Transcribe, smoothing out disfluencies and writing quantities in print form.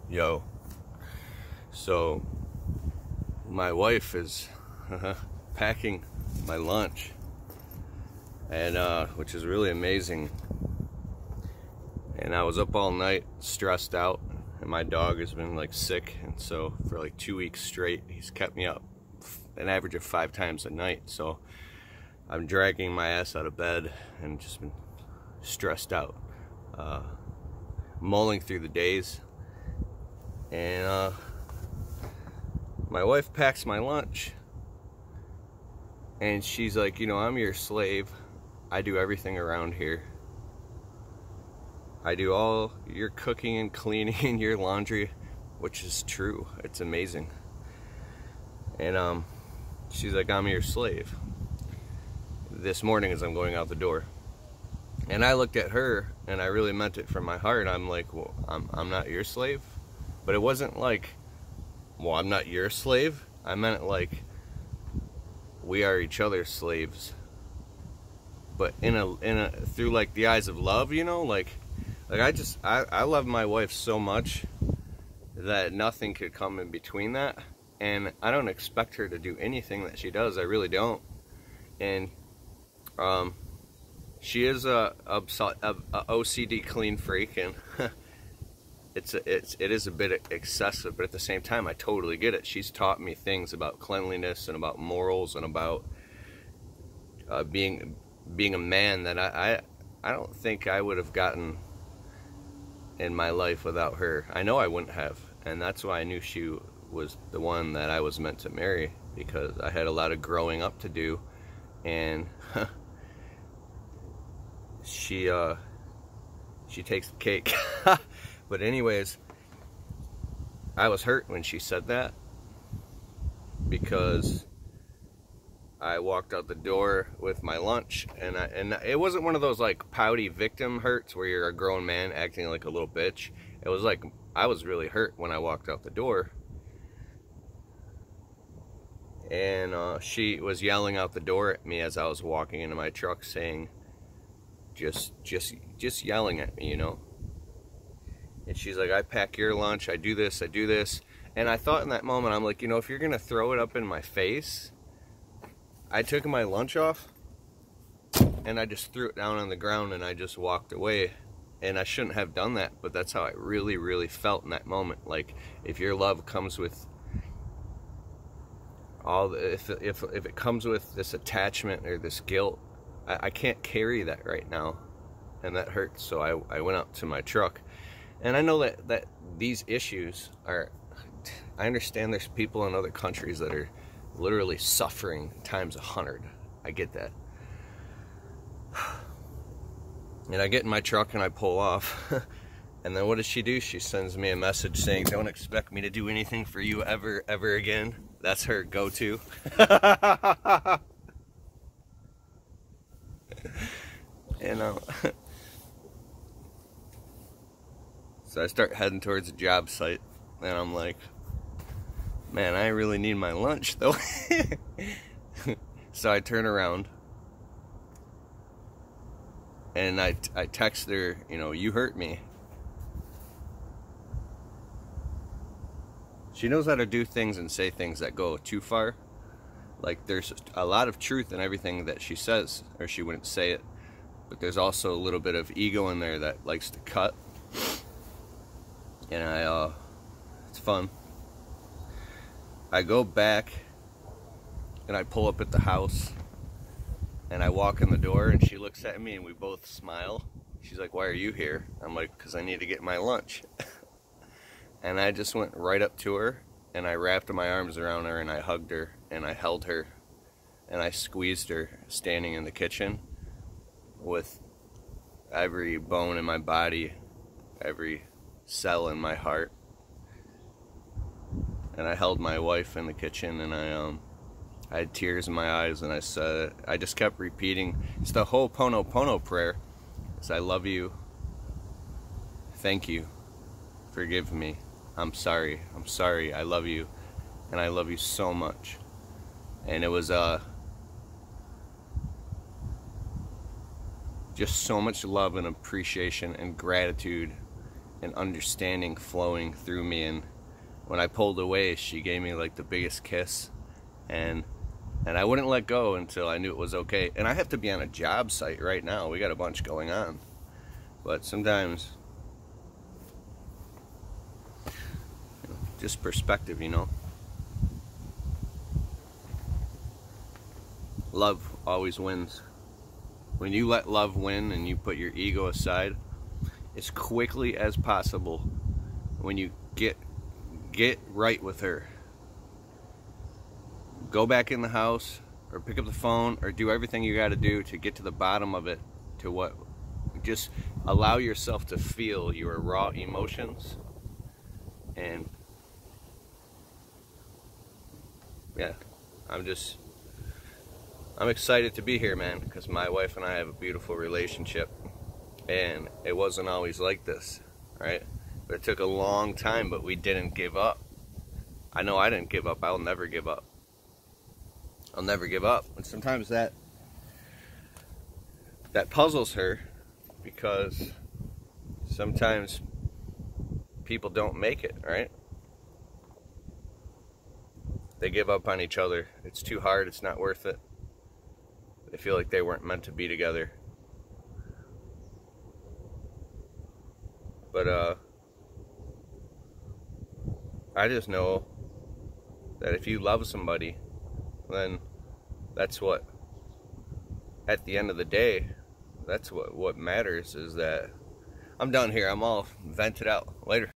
Yo, so my wife is packing my lunch, and which is really amazing. And I was up all night, stressed out, and my dog has been like sick, and so for like 2 weeks straight, he's kept me up an average of 5 times a night. So I'm dragging my ass out of bed and just been stressed out, mulling through the days. And my wife packs my lunch, and she's like, you know, I'm your slave. I do everything around here. I do all your cooking and cleaning and your laundry, which is true. It's amazing. And she's like, I'm your slave. This morning as I'm going out the door, and I looked at her, and I really meant it from my heart. I'm like, well, I'm not your slave. But it wasn't like, well, I'm not your slave. I meant it like, we are each other's slaves. But through like the eyes of love, you know, like I love my wife so much that nothing could come in between that. And I don't expect her to do anything that she does. I really don't. And she is a OCD clean freak, and it is a bit excessive, but at the same time, I totally get it. She's taught me things about cleanliness and about morals and about being a man that I don't think I would have gotten in my life without her. I know I wouldn't have, and that's why I knew she was the one that I was meant to marry, because I had a lot of growing up to do, and she takes the cake. But anyways, I was hurt when she said that, because I walked out the door with my lunch, and it wasn't one of those like pouty victim hurts where you're a grown man acting like a little bitch. It was like I was really hurt when I walked out the door, and she was yelling out the door at me as I was walking into my truck, saying, just yelling at me, you know. And she's like, I pack your lunch, I do this. And I thought in that moment, I'm like, you know, if you're gonna throw it up in my face, I took my lunch off and I just threw it down on the ground and I just walked away. And I shouldn't have done that, but that's how I really, really felt in that moment. Like, if your love comes with all the, if it comes with this attachment or this guilt, I can't carry that right now, and that hurts. So I went out to my truck. And I know that these issues are, I understand there's people in other countries that are literally suffering times 100. I get that. And I get in my truck and I pull off. And then what does she do? She sends me a message saying, don't expect me to do anything for you ever again. That's her go-to. And so I start heading towards the job site, and I'm like, man, I really need my lunch though. So I turn around and I text her, you know, you hurt me. She knows how to do things and say things that go too far. Like, there's a lot of truth in everything that she says, or she wouldn't say it. But there's also a little bit of ego in there that likes to cut. And it's fun. I go back and I pull up at the house and I walk in the door, and she looks at me and we both smile. She's like, why are you here? I'm like, because I need to get my lunch. And I just went right up to her and I wrapped my arms around her and I hugged her and I held her and I squeezed her, standing in the kitchen with every bone in my body, every cell in my heart. And I held my wife in the kitchen, and I had tears in my eyes, and I just kept repeating, it's the Ho'oponopono prayer. It's, I love you, thank you, forgive me, I'm sorry, I love you, and I love you so much. And it was just so much love and appreciation and gratitude and understanding flowing through me, and when I pulled away, she gave me like the biggest kiss, and I wouldn't let go until I knew it was okay. And I have to be on a job site right now. We got a bunch going on. But sometimes, just perspective, you know. Love always wins. When you let love win and you put your ego aside, as quickly as possible, when you get right with her, go back in the house or pick up the phone or do everything you got to do to get to the bottom of it, to what, just allow yourself to feel your raw emotions. And yeah, I'm excited to be here, man, because my wife and I have a beautiful relationship, and it wasn't always like this, right? But it took a long time, but we didn't give up. I know I didn't give up. I'll never give up. I'll never give up. And sometimes that puzzles her, because sometimes people don't make it, right? They give up on each other. It's too hard. It's not worth it. They feel like they weren't meant to be together. But I just know that if you love somebody, then that's what, at the end of the day, that's what matters, is that I'm done here. I'm all vented out. Later.